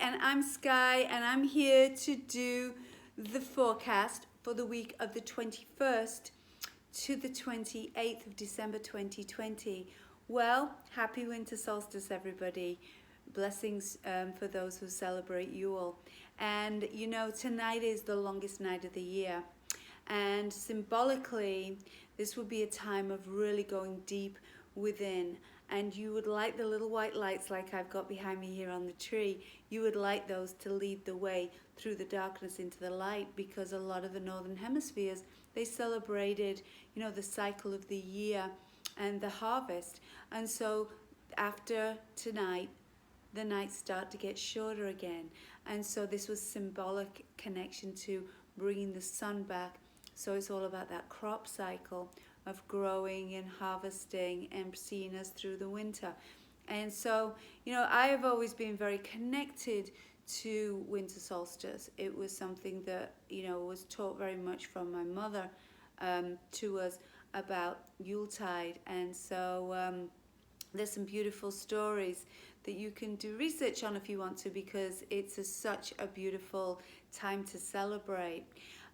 and I'm Skye, and I'm here to do the forecast for the week of the 21st to the 28th of December 2020. Well, happy winter solstice, everybody. Blessings for those who celebrate Yule. And you know, tonight is the longest night of the year. And symbolically, this would be a time of really going deep within. And you would like the little white lights like I've got behind me here on the tree, you would like those to lead the way through the darkness into the light, because a lot of the northern hemispheres, they celebrated, you know, the cycle of the year and the harvest. And so after tonight, the nights start to get shorter again. And so this was symbolic connection to bringing the sun back. So it's all about that crop cycle of growing and harvesting and seeing us through the winter. And so, you know, I have always been very connected to winter solstice. It was something that, you know, was taught very much from my mother to us about Yuletide. And so there's some beautiful stories that you can do research on if you want to, because it's such a beautiful time to celebrate.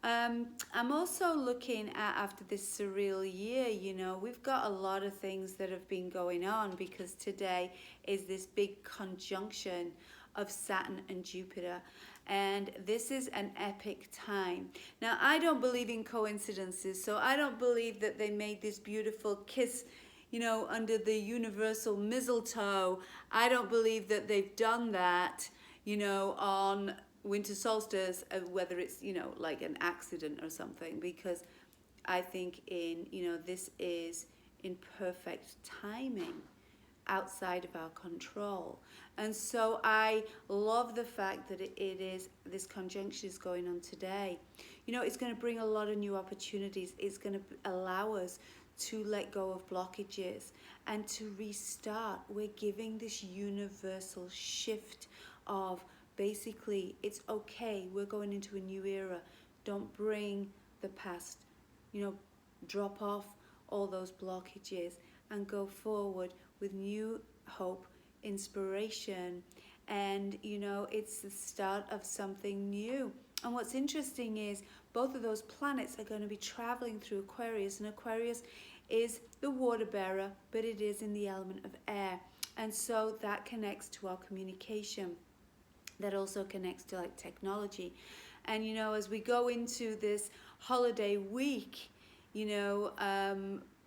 I'm also looking at, after this surreal year, you know, we've got a lot of things that have been going on, because today is this big conjunction of Saturn and Jupiter. And this is an epic time. Now, I don't believe in coincidences, so I don't believe that they made this beautiful kiss, you know, under the universal mistletoe. I don't believe that they've done that, you know, on winter solstice, whether it's, you know, like an accident or something, because I think this is in perfect timing outside of our control. And so I love the fact that this conjunction is going on today. You know, it's going to bring a lot of new opportunities. It's going to allow us to let go of blockages and to restart. We're giving this universal shift of, basically, it's okay, we're going into a new era. Don't bring the past, you know, drop off all those blockages and go forward with new hope, inspiration, and, you know, it's the start of something new. And what's interesting is both of those planets are going to be traveling through Aquarius, and Aquarius is the water bearer, but it is in the element of air. And so that connects to our communication. That also connects to like technology. And you know, as we go into this holiday week, you know,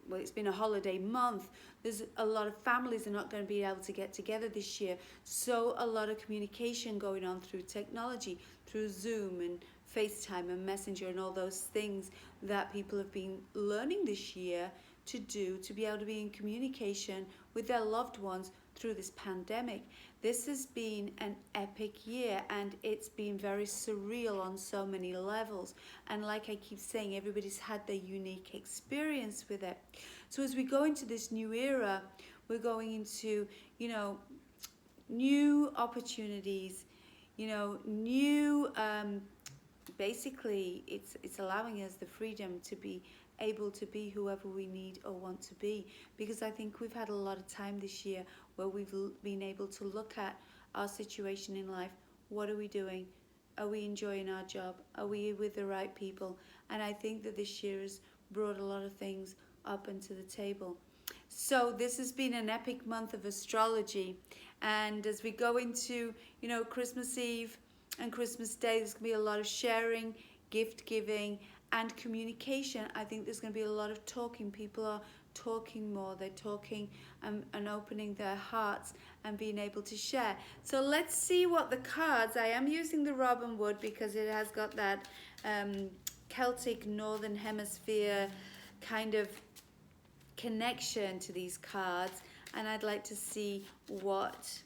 well, it's been a holiday month. There's a lot of families are not going to be able to get together this year. So a lot of communication going on through technology, through Zoom and FaceTime and Messenger and all those things that people have been learning this year to do, to be able to be in communication with their loved ones through this pandemic. This has been an epic year, and it's been very surreal on so many levels. And like I keep saying, everybody's had their unique experience with it. So as we go into this new era, we're going into, you know, new opportunities, you know, new, basically it's allowing us the freedom to be able to be whoever we need or want to be, because I think we've had a lot of time this year where we've been able to look at our situation in life. What are we doing? Are we enjoying our job? Are we with the right people? And I think that this year has brought a lot of things up into the table. So this has been an epic month of astrology, and as we go into, you know, Christmas Eve and Christmas Day, there's going to be a lot of sharing, gift giving, and communication. I think there's going to be a lot of talking. People are talking more. They're talking and opening their hearts and being able to share. So let's see what the cards. I am using the Robin Wood because it has got that Celtic Northern Hemisphere kind of connection to these cards, and I'd like to see what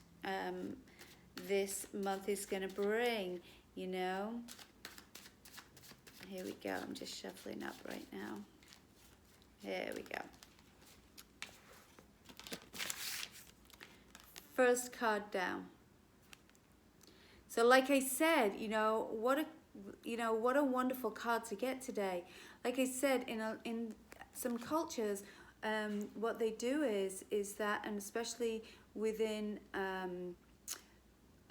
this month is going to bring, you know. Here we go. I'm just shuffling up right now. Here we go. First card down. So like I said, you know, what a wonderful card to get today. Like I said, in some cultures, what they do is that, and especially within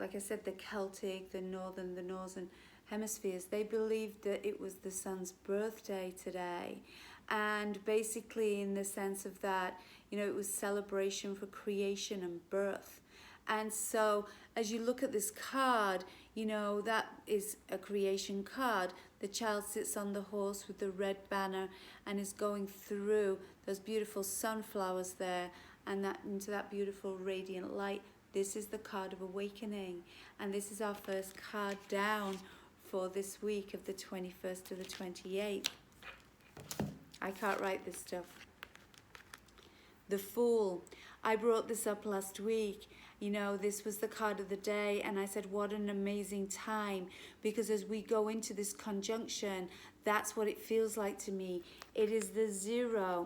like I said, the Celtic, the northern hemispheres, they believed that it was the sun's birthday today. And basically in the sense of that, you know, it was celebration for creation and birth. And so as you look at this card, you know, that is a creation card. The child sits on the horse with the red banner and is going through those beautiful sunflowers there and that into that beautiful radiant light. This is the card of awakening, and this is our first card down for this week of the 21st to the 28th. I can't write this stuff. The Fool. I brought this up last week. You know, this was the card of the day, and I said what an amazing time, because as we go into this conjunction, that's what it feels like to me. It is the 0,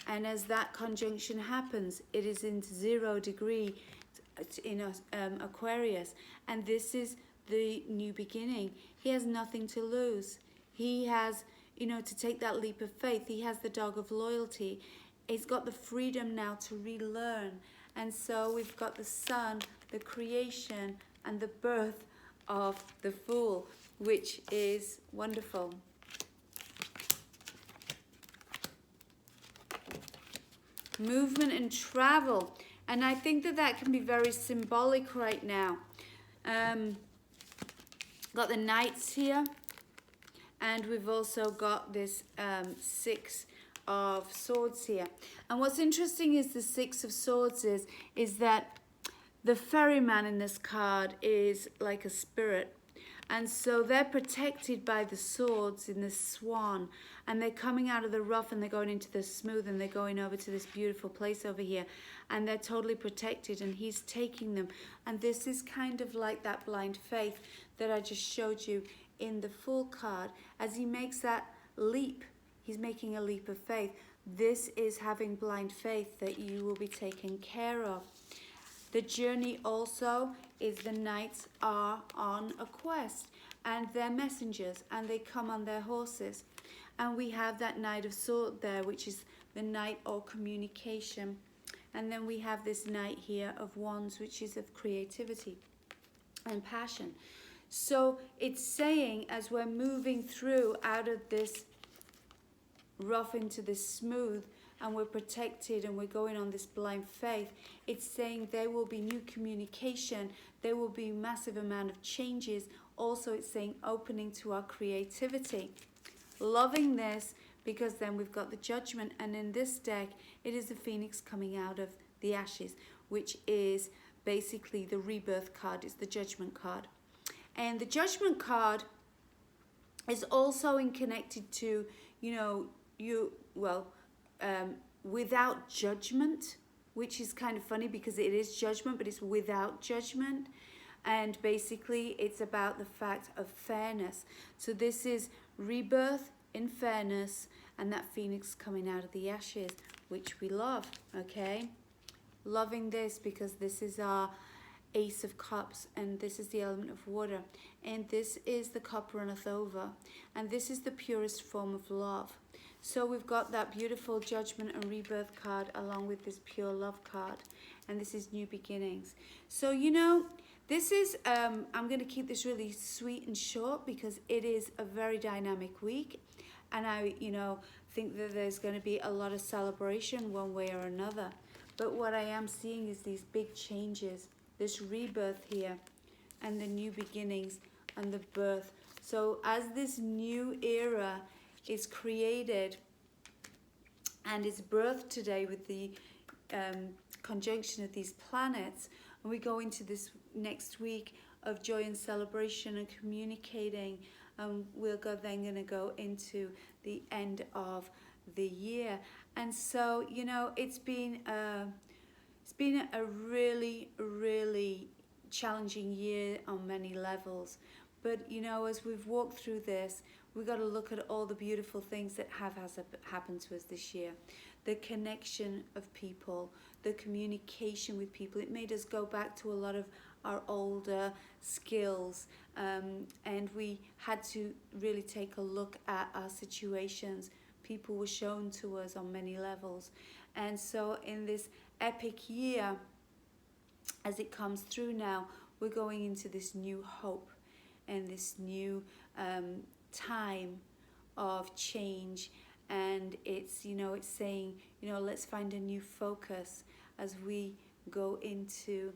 and as that conjunction happens, it is in 0 degree in Aquarius, and this is the new beginning. He has nothing to lose. He has, you know, to take that leap of faith. He has the dog of loyalty. He's got the freedom now to relearn. And so we've got the sun, the creation, and the birth of the Fool, which is wonderful. Movement and travel. And I think that that can be very symbolic right now. Got the Knights here. And we've also got this 6 of Swords here. And what's interesting is the 6 of Swords is that the ferryman in this card is like a spirit. And so they're protected by the swords in this swan, and they're coming out of the rough and they're going into the smooth, and they're going over to this beautiful place over here, and they're totally protected, and he's taking them. And this is kind of like that blind faith that I just showed you in the Fool card. As he makes that leap, he's making a leap of faith. This is having blind faith that you will be taken care of. The journey also is the knights are on a quest, and they're messengers, and they come on their horses. And we have that Knight of Swords there, which is the knight or communication. And then we have this Knight here of Wands, which is of creativity and passion. So it's saying, as we're moving through out of this rough into this smooth, and we're protected and we're going on this blind faith, it's saying there will be new communication, there will be massive amount of changes. Also it's saying opening to our creativity. Loving this, because then we've got the Judgment, and in this deck it is the Phoenix coming out of the ashes, which is basically the rebirth card. It's the Judgment card, and the Judgment card is also connected to, you know, without judgment, which is kind of funny because it is judgment, but it's without judgment. And basically it's about the fact of fairness. So this is rebirth in fairness, and that Phoenix coming out of the ashes, which we love. Okay, loving this, because this is our Ace of Cups, and this is the element of water, and this is the cup runneth over, and this is the purest form of love. So we've got that beautiful Judgment and Rebirth card along with this pure love card, and this is new beginnings. So, you know, this is, I'm going to keep this really sweet and short because it is a very dynamic week, and I, you know, think that there's going to be a lot of celebration one way or another. But what I am seeing is these big changes, this rebirth here, and the new beginnings and the birth. So as this new era is created and is birthed today with the conjunction of these planets, and we go into this next week of joy and celebration and communicating, we're then going to go into the end of the year. And so, you know, it's been a really, really challenging year on many levels. But, you know, as we've walked through this, we've got to look at all the beautiful things that have happened to us this year. The connection of people, the communication with people. It made us go back to a lot of our older skills, and we had to really take a look at our situations. People were shown to us on many levels. And so in this epic year, as it comes through now, we're going into this new hope and this new time of change. And it's, it's saying, let's find a new focus as we go into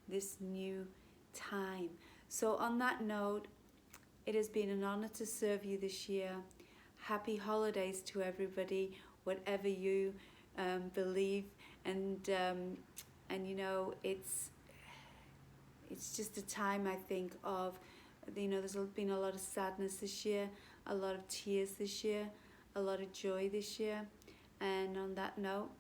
this new time. So on that note, it has been an honor to serve you this year. Happy holidays to everybody, whatever you believe, and it's just a time, I think, of, there's been a lot of sadness this year, a lot of tears this year, a lot of joy this year. And on that note,